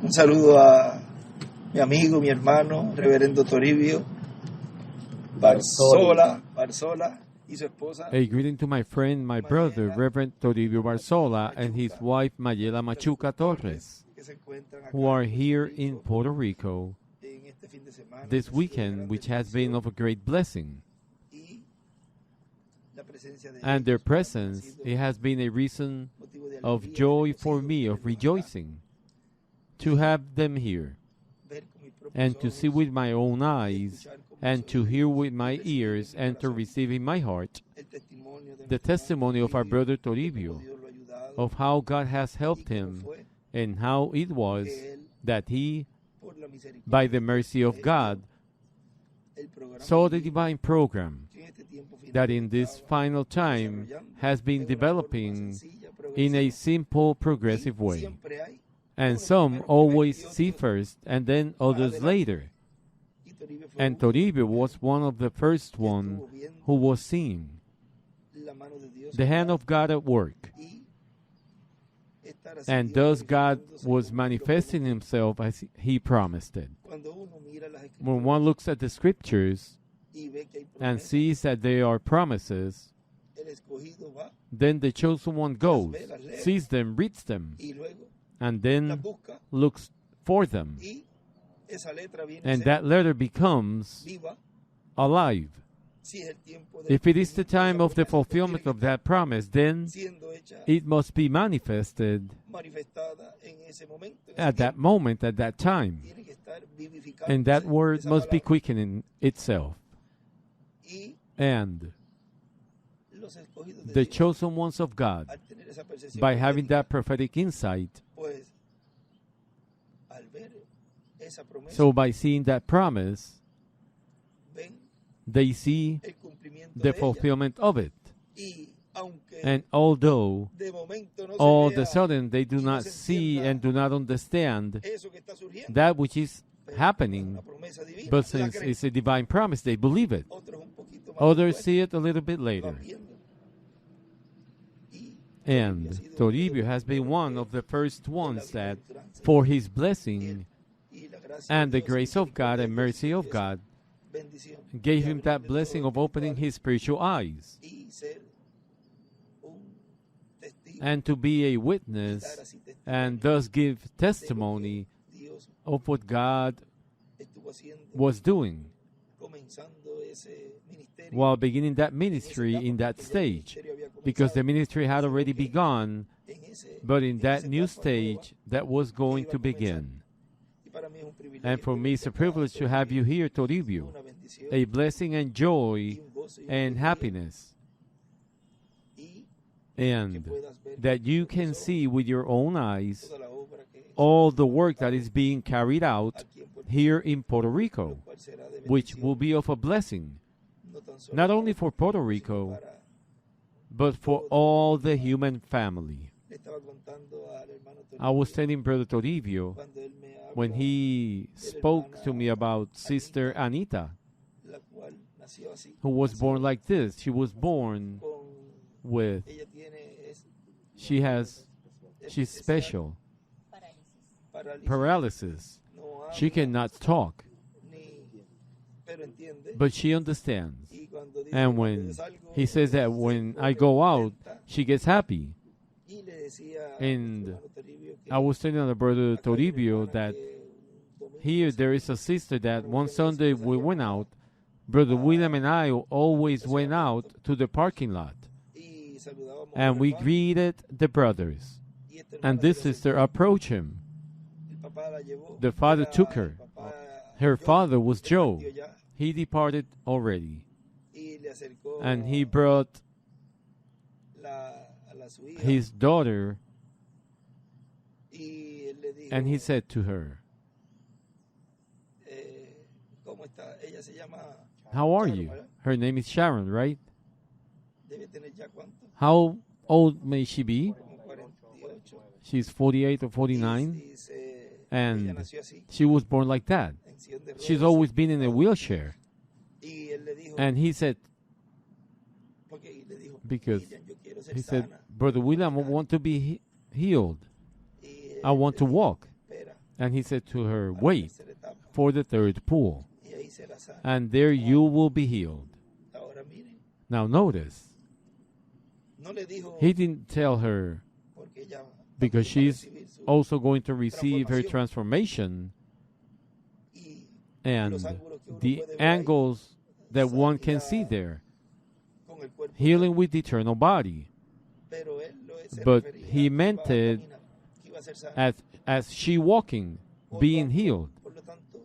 Un saludo a mi amigo, mi hermano, reverendo Toribio Barzola y su esposa. A greeting to my friend, my brother, Reverend Toribio Barzola, and his wife, Mayela Machuca Torres, who are here in Puerto Rico this weekend, which has been of a great blessing. And their presence, it has been a reason of joy for me, of rejoicing, to have them here, and to see with my own eyes, and to hear with my ears, and to receive in my heart the testimony of our brother Toribio, of how God has helped him, and how it was that he, by the mercy of God, saw the divine program that in this final time has been developing in a simple, progressive way. And some always see first, and then others later. And Toribio was one of the first one who was seeing the hand of God at work. And thus God was manifesting himself as he promised it. When one looks at the scriptures and sees that they are promises, then the chosen one goes, sees them, reads them, and then looks for them. And that letter becomes alive. If it is the time of the fulfillment of that promise, then it must be manifested at that moment, at that time. And that word must be quickening itself. And the chosen ones of God, by having that prophetic insight, so by seeing that promise, they see the fulfillment of it. And although all of a sudden they do not see and do not understand that which is happening, but since it's a divine promise, they believe it. Others see it a little bit later. And Toribio has been one of the first ones that, for his blessing and the grace of God and mercy of God, gave him that blessing of opening his spiritual eyes and to be a witness and thus give testimony of what God was doing while beginning that ministry in that stage, because the ministry had already begun, but in that new stage that was going to begin. And for me, it's a privilege to have you here, Toribio, a blessing and joy and happiness, and that you can see with your own eyes all the work that is being carried out here in Puerto Rico, which will be of a blessing, not only for Puerto Rico, but for all the human family. I was telling Brother Toribio when he spoke to me about Sister Anita, who was born like this. She was born with, she's special, paralysis. She cannot talk, but she understands. And when he says that when I go out, she gets happy. And I was telling the brother Toribio that here there is a sister that one Sunday we went out, Brother William and I always went out to the parking lot, and we greeted the brothers. And this sister approached him. The father took her. Her father was Joe. He departed already. And he brought his daughter, and he said to her, "How are you?" Her name is Sharon, right? How old may she be? She's 48 or 49, and she was born like that. She's always been in a wheelchair. And he said, because he said, "Brother William, I want to be healed. I want to walk." And he said to her, wait for the third pool, and there you will be healed. Now notice, he didn't tell her because she's also going to receive her transformation, and the angles that one can see there, healing with the eternal body. But he meant it as she walking, being healed.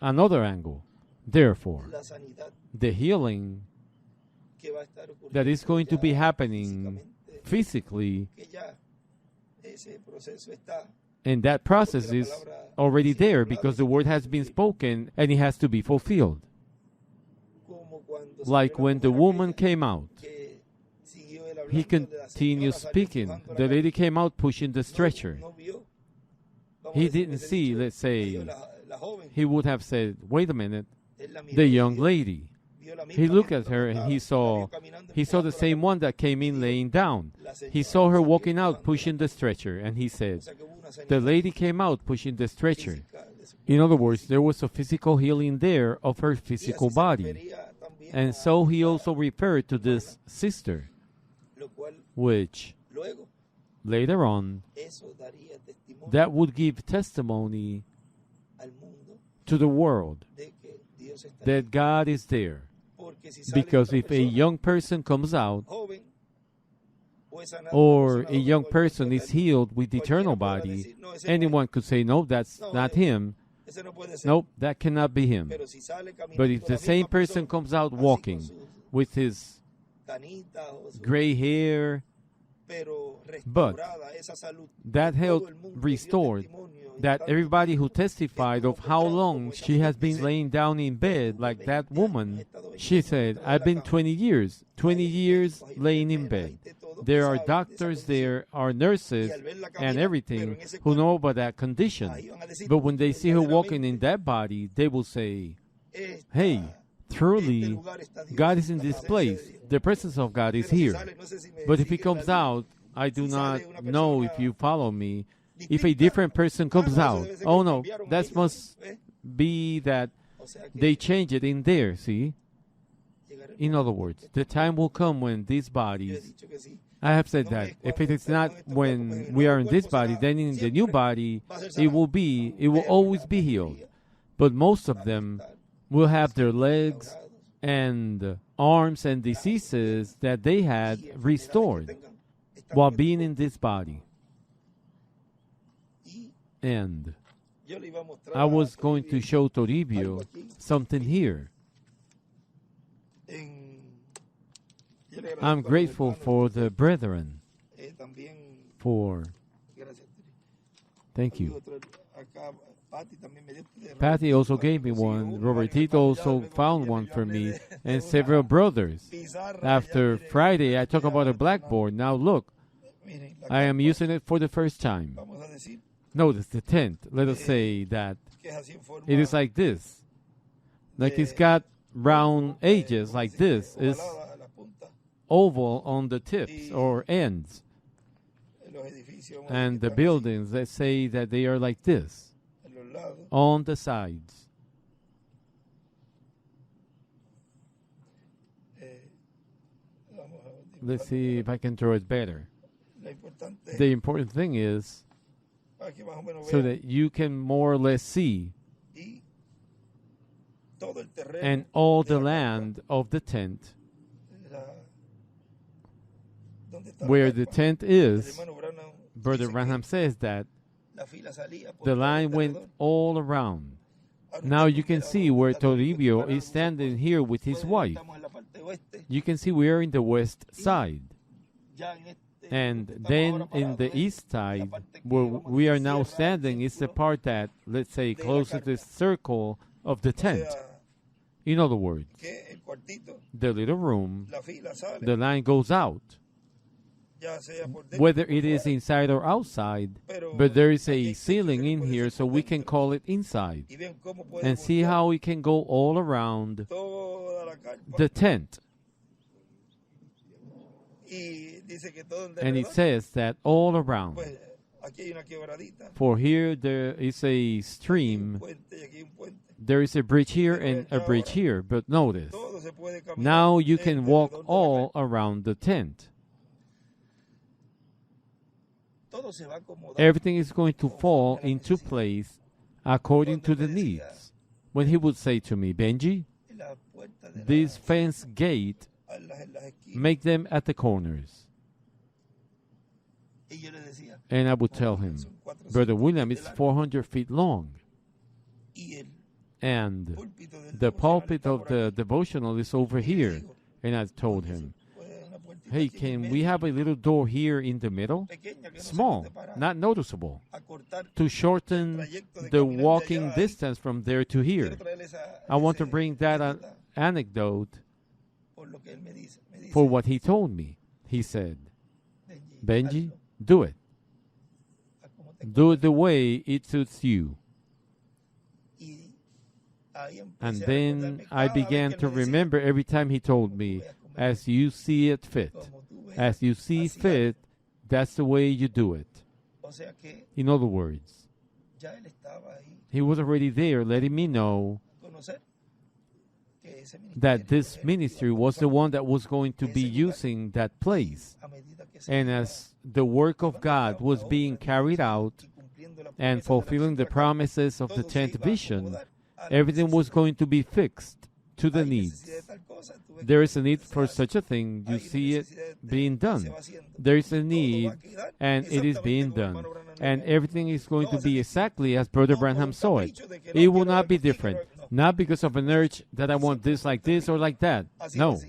Another angle. Therefore, the healing that is going to be happening physically, and that process is already there because the word has been spoken and it has to be fulfilled. Like when the woman came out, he continued speaking. The lady came out pushing the stretcher. He didn't see, let's say, he would have said, wait a minute, the young lady. He looked at her and he saw the same one that came in laying down. He saw her walking out pushing the stretcher, and he said, the lady came out pushing the stretcher. In other words, there was a physical healing there of her physical body. And so he also referred to this sister, which later on, that would give testimony to the world that God is there. Because if a young person comes out, or a young person is healed with the eternal body, anyone could say, no, that's not him. Nope, that cannot be him. But if the same person comes out walking with his gray hair, but that health restored, that everybody who testified of how long she has been laying down in bed, like that woman, she said, I've been 20 years laying in bed. There are doctors, there are nurses, and everything who know about that condition. But when they see her walking in that body, they will say, hey, truly, God is in this place. The presence of God is here. But if he comes out, I do not know if you follow me. If a different person comes out, oh no, that must be that they change it in there, see? In other words, the time will come when these bodies, I have said that, if it is not when we are in this body, then in the new body, it will always be healed. But most of them will have their legs and arms and diseases that they had restored while being in this body. And I was going to show Toribio something here. I'm grateful for the brethren. Thank you. Patty also gave me one. Robertito also found one for me, and several brothers. After Friday, I talked about a blackboard. Now look, I am using it for the first time. Notice the tent. Let us say that it is like this. Like it's got round edges like this. It's oval on the tips or ends. And the buildings, let's say that they are like this on the sides. Let's see if I can draw it better. The important thing is so that you can more or less see, and all the land of the tent, where the tent is. Brother Branham says that the line went all around. Now you can see where Toribio is standing here with his wife. You can see we are in the west side. And then in the east side, where we are now standing, is the part that, let's say, close to the circle of the tent. In other words, the little room, the line goes out. Whether it is inside or outside, but there is a ceiling in here, so we can call it inside. And see how we can go all around the tent. And it says that all around. For here there is a stream, there is a bridge here and a bridge here. But notice, now you can walk all around the tent. Everything is going to fall into place according to the needs. When he would say to me, Benji, this fence gate, make them at the corners. And I would tell him, Brother William, it's 400 feet long. And the pulpit of the devotional is over here. And I told him, hey, can we have a little door here in the middle? Small, not noticeable, to shorten the walking distance from there to here. I want to bring that anecdote for what he told me. He said, Benji, do it. Do it the way it suits you. And then I began to remember every time he told me, as you see it fit. As you see fit, that's the way you do it. In other words, he was already there letting me know that this ministry was the one that was going to be using that place. And as the work of God was being carried out and fulfilling the promises of the 10th vision, everything was going to be fixed to the needs. There is a need for such a thing. You see it being done. There is a need, and it is being done. And everything is going to be exactly as Brother Branham saw it. It will not be different. Not because of an urge that I want this like this or like that. No.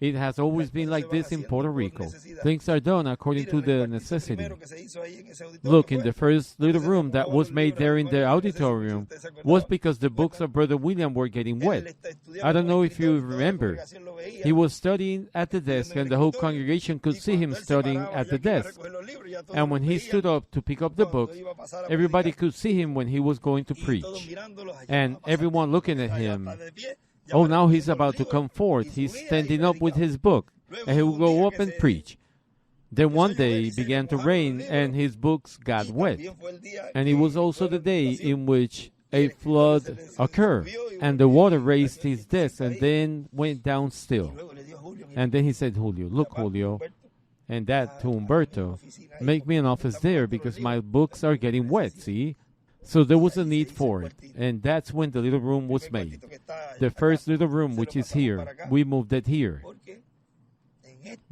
It has always been like this in Puerto Rico. Things are done according to the necessity. Look, in the first little room that was made there in the auditorium was because the books of Brother William were getting wet. I don't know if you remember. He was studying at the desk, and the whole congregation could see him studying at the desk. And when he stood up to pick up the book, everybody could see him when he was going to preach. And everyone looking at him, oh, now he's about to come forth. He's standing up with his book, and he will go up and preach. Then one day it began to rain, and his books got wet. And it was also the day in which a flood occurred, and the water raised his desk and then went down still. And then he said, Julio, look, Julio, and that to Humberto, make me an office there because my books are getting wet, see? So there was a need for it, and that's when the little room was made. The first little room, which is here, we moved it here.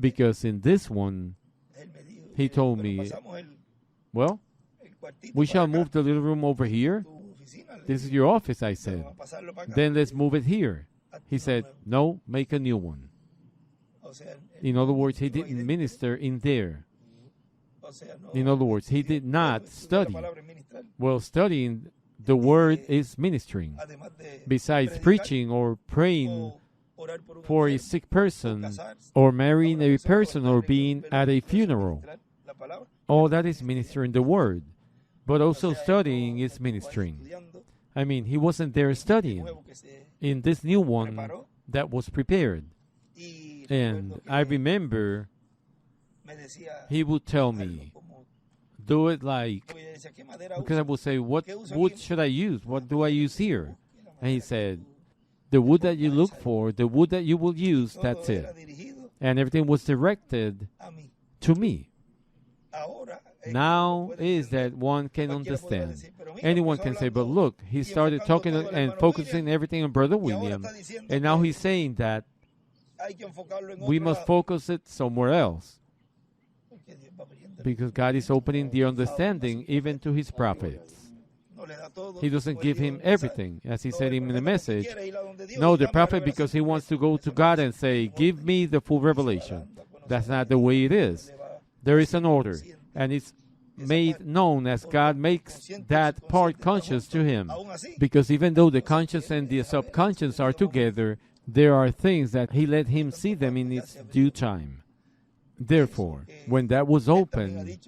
Because in this one, he told me, well, we shall move the little room over here. This is your office, I said. Then let's move it here. He said, no, make a new one. In other words, he didn't minister in there. In other words, he did not study. Well, studying the word is ministering. Besides preaching or praying for a sick person, or marrying a person, or being at a funeral, all that is ministering the word. But also studying is ministering. I mean, he wasn't there studying in this new one that was prepared. And I remember he would tell me, do it like, because I would say, what wood should I use? What do I use here? And he said, the wood that you look for, the wood that you will use, that's it. And everything was directed to me. Now is that one can understand. Anyone can say, but look, he started talking and focusing everything on Brother William, and now he's saying that we must focus it somewhere else. Because God is opening the understanding even to his prophets. He doesn't give him everything, as he said in the message. No, the prophet, because he wants to go to God and say, give me the full revelation. That's not the way it is. There is an order, and it's made known as God makes that part conscious to him. Because even though the conscious and the subconscious are together, there are things that he let him see them in its due time. Therefore, when that was opened,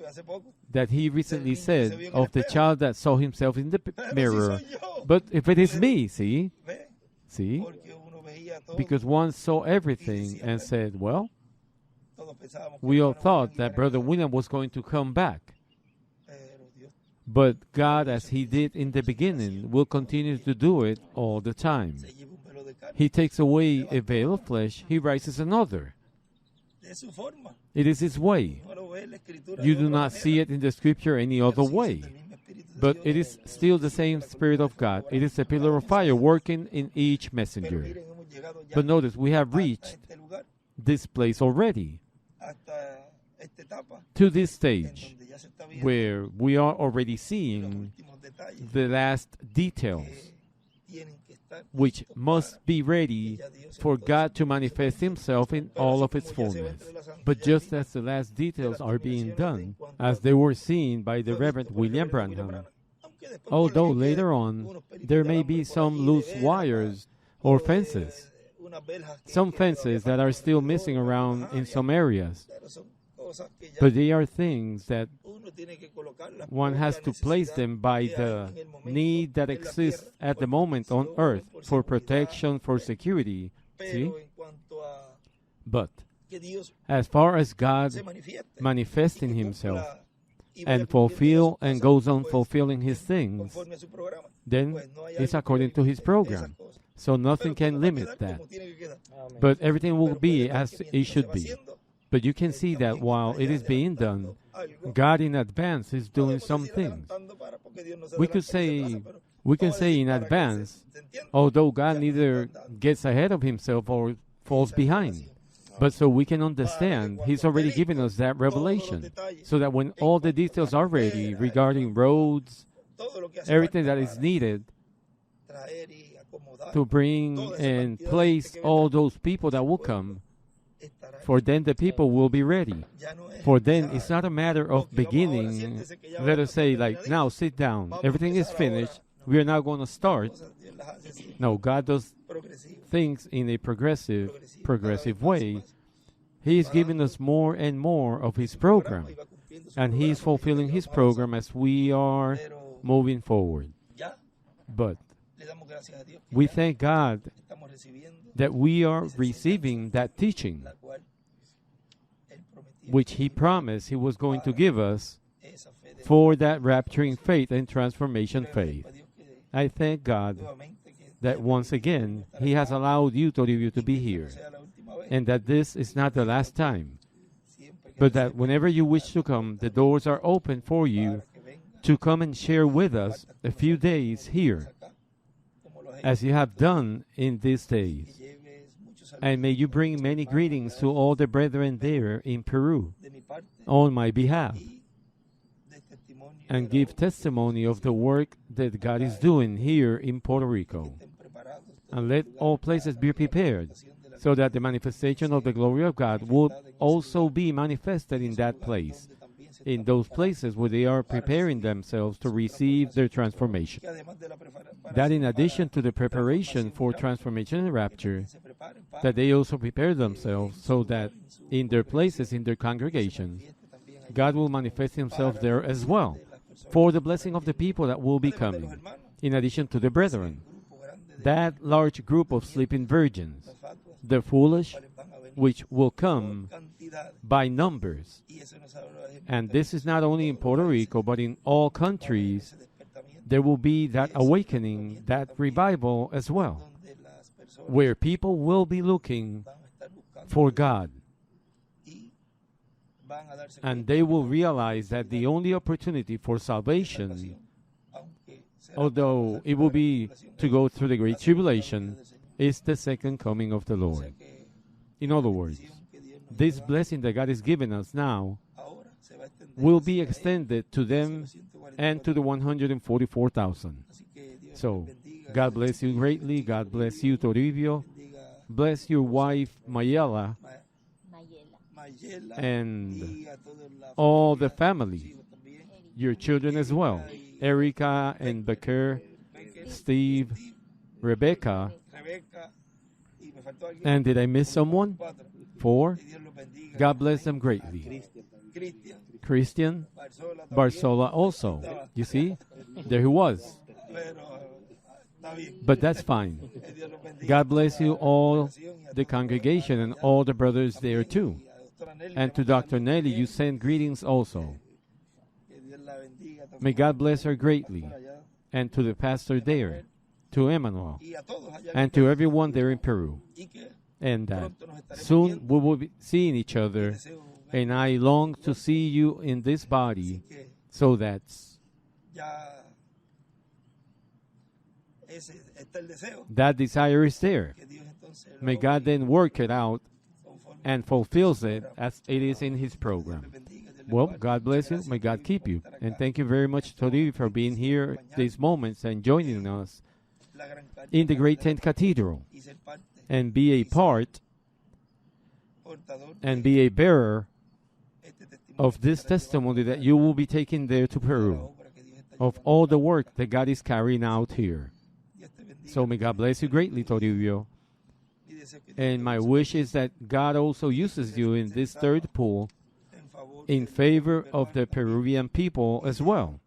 that he recently said of the child that saw himself in the mirror, but if it is me, see, because one saw everything and said, well, we all thought that Brother William was going to come back. But God, as He did in the beginning, will continue to do it all the time. He takes away a veil of flesh, He raises another. It is His way. You do not see it in the Scripture any other way. But it is still the same Spirit of God. It is a pillar of fire working in each messenger. But notice, we have reached this place already, to this stage, where we are already seeing the last details, which must be ready for God to manifest Himself in all of its fullness. But just as the last details are being done, as they were seen by the Reverend William Branham, although later on there may be some loose wires or fences, some fences that are still missing around in some areas, but they are things that one has to place them by the need that exists at the moment on earth for protection, for security. See? But as far as God manifesting Himself and fulfill and goes on fulfilling His things, then it's according to His program. So nothing can limit that. But everything will be as it should be. But you can see that while it is being done, God in advance is doing some things. We can say in advance, although God neither gets ahead of Himself or falls behind. But so we can understand, He's already given us that revelation, so that when all the details are ready regarding roads, everything that is needed to bring and place all those people that will come, for then the people will be ready. For then it's not a matter of beginning, let us say, like, now sit down, everything is finished, we are now going to start. No, God does things in a progressive way. He is giving us more and more of His program, and He is fulfilling His program as we are moving forward. But we thank God that we are receiving that teaching, which He promised He was going to give us for that rapturing faith and transformation faith. I thank God that once again He has allowed you, Toribio, to be here, and that this is not the last time, but that whenever you wish to come, the doors are open for you to come and share with us a few days here, as you have done in these days. And may you bring many greetings to all the brethren there in Peru on my behalf, and give testimony of the work that God is doing here in Puerto Rico. And let all places be prepared, so that the manifestation of the glory of God would also be manifested in that place, in those places where they are preparing themselves to receive their transformation. That in addition to the preparation for transformation and rapture, that they also prepare themselves so that in their places, in their congregations, God will manifest Himself there as well, for the blessing of the people that will be coming, in addition to the brethren. That large group of sleeping virgins, the foolish, which will come by numbers. And this is not only in Puerto Rico, but in all countries, there will be that awakening, that revival as well, where people will be looking for God. And they will realize that the only opportunity for salvation, although it will be to go through the Great Tribulation, is the second coming of the Lord. In other words, this blessing that God is giving us now will be extended to them and to the 144,000. So, God bless you greatly. God bless you, Toribio. Bless your wife, Mayela, and all the family, your children as well, Erica and Becker, Steve, Rebecca, and did I miss someone? 4. God bless them greatly. Christian, Barsola also. You see? There he was. But that's fine. God bless you all, the congregation, and all the brothers there too. And to Dr. Nelly, you send greetings also. May God bless her greatly, and to the pastor there, to Emmanuel, and to everyone there in Peru. And that soon we will be seeing each other, and I long to see you in this body, so that that desire is there. May God then work it out and fulfills it as it is in His program. Well, God bless you. May God keep you. And thank you very much, Tori, for being here these moments and joining us in the Great Tent Cathedral and be a part and be a bearer of this testimony that you will be taking there to Peru, of all the work that God is carrying out here. So may God bless you greatly, Toribio. And my wish is that God also uses you in this third pool in favor of the Peruvian people as well,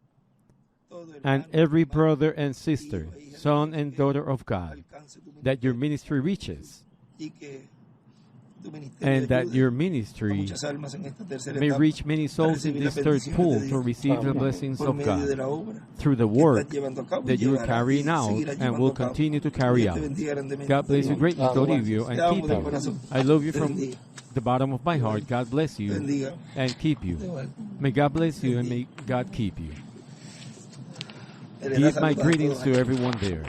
and every brother and sister, son and daughter of God, that your ministry reaches, and that your ministry may reach many souls in this third pool to receive the blessings of God through the work that you are carrying out and will continue to carry out. God bless you greatly, Toribio, and keep you. I love you from the bottom of my heart. God bless you and keep you. May God bless you and may God keep you. Give my greetings to everyone there.